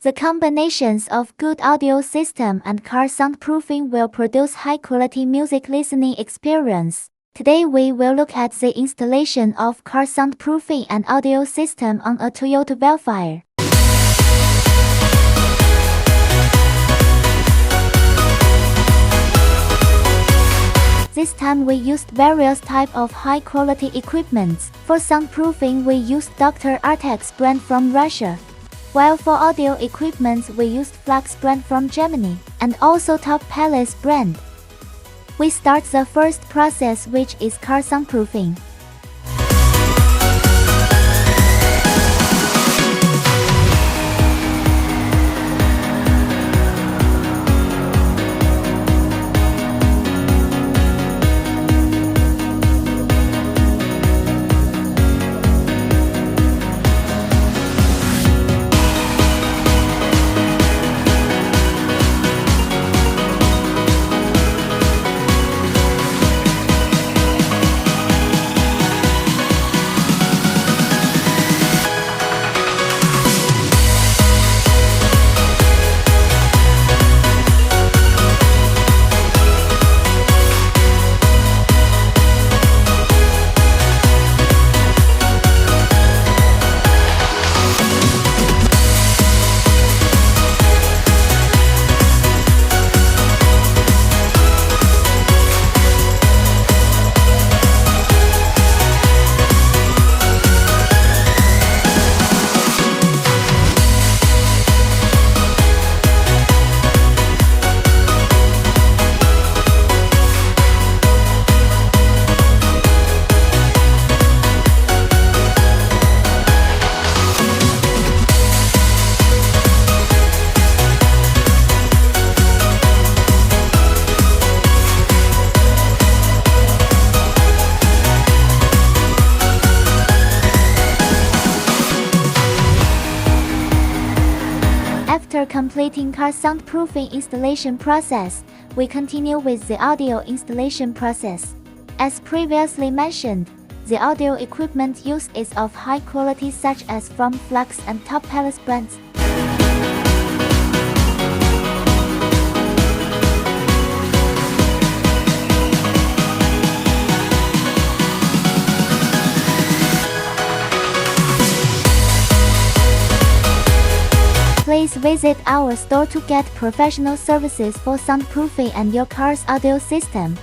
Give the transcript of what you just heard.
The combinations of good audio system and car soundproofing will produce high-quality music listening experience. Today we will look at the installation of car soundproofing and audio system on a Toyota Vellfire. This time we used various type of high-quality equipments. For soundproofing we used Dr. Artex brand from Russia, while for audio equipment we used Flux brand from Germany, and also Top Palace brand. We start the first process, which is car soundproofing. After completing car soundproofing installation process, we continue with the audio installation process. As previously mentioned, the audio equipment used is of high quality such as from Flux and Top Palace brands. Please visit our store to get professional services for soundproofing and your car's audio system.